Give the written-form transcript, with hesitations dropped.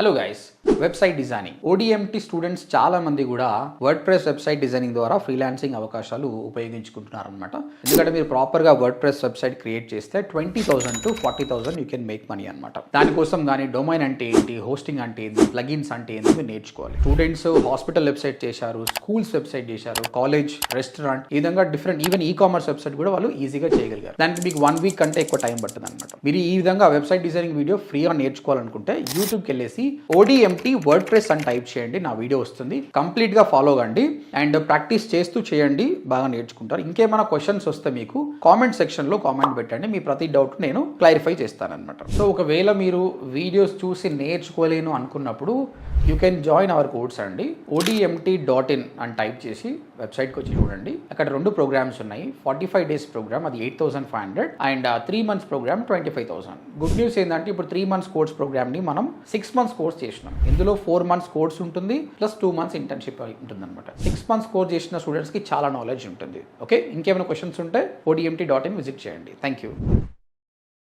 Hello guys, website designing ODMT students చాలా మంది కూడా వర్డ్-ప్రెస్ వెబ్సైట్ డిజైనింగ్ ద్వారా ఫ్రీలాన్సింగ్ అవకాశాలు ఉపయోగించుకుంటున్నారన్నమాట. ఎందుకంటే మీరు ప్రాపర్గా వర్డ్-ప్రెస్ వెబ్సైట్ క్రియేట్ చేస్తే 20,000 to 40,000 you can make money అనమాట. దానికోసం కానీ డొమైన్ అంటే ఏంటి, హోస్టింగ్ అంటే ఏంటి, ప్లగిన్స్ అంటే ఏంటి మీరు నేర్చుకోవాలి. స్టూడెంట్స్ హాస్పిటల్ వెబ్సైట్ చేశారు, స్కూల్స్ వెబ్సైట్ చేశారు, కాలేజ్, రెస్టారెంట్, ఈ విధంగా డిఫరెంట్ ఈవెన్ కామర్స్ వెబ్సైట్ కూడా వాళ్ళు ఈజీగా చేయగలిగారు. దానికి మీకు 1 వీక్ కంటే ఎక్కువ టైం పడుతుంది అనమాట. మీరు ఈ విధంగా వెబ్సైట్ డిజైనింగ్ వీడియో ఫ్రీగా నేర్చుకోవాలనుకుంటే యూట్యూబ్కి వెళ్ళేసి ODMT వర్డ్-ప్రెస్ అని టైప్ చేయండి, నా వీడియో వస్తుంది. కంప్లీట్ గా ఫాలో కండి అండ్ ప్రాక్టీస్ చేస్తూ చేయండి, బాగా నేర్చుకుంటారు. ఇంకేమైనా క్వశ్చన్స్ వస్తే మీకు కామెంట్ సెక్షన్ లో కామెంట్ పెట్టండి, మీ ప్రతి డౌట్ నేను క్లారిఫై చేస్తానన్నమాట. సో ఒకవేళ మీరు వీడియోస్ చూసి నేర్చుకోలేను అనుకున్నప్పుడు you can join hour course అండి. ODMT.in అని టైప్ చేసి వెబ్సైట్కి వచ్చి చూడండి. అక్కడ 2 ప్రోగ్రామ్స్ ఉన్నాయి. 45 days ప్రోగ్రామ్, అది 8,500 and 3 months programme 25,000. Good news ఏంటంటే ఇప్పుడు 3 months కోర్స్ ప్రోగ్రామ్ని మనం 6 months కోర్స్ చేసినాం. ఇందులో 4 months కోర్స్ ఉంటుంది ప్లస్ 2 months ఇంటర్న్షిప్ ఉంటుంది అనమాట. 6 months కోర్స్ చేసిన స్టూడెంట్స్కి చాలా నాలెడ్జ్ ఉంటుంది. ఓకే, ఇంకేమైనా క్వశ్చన్స్ ఉంటే ODMT.in విజిట్ చేయండి. Thank you.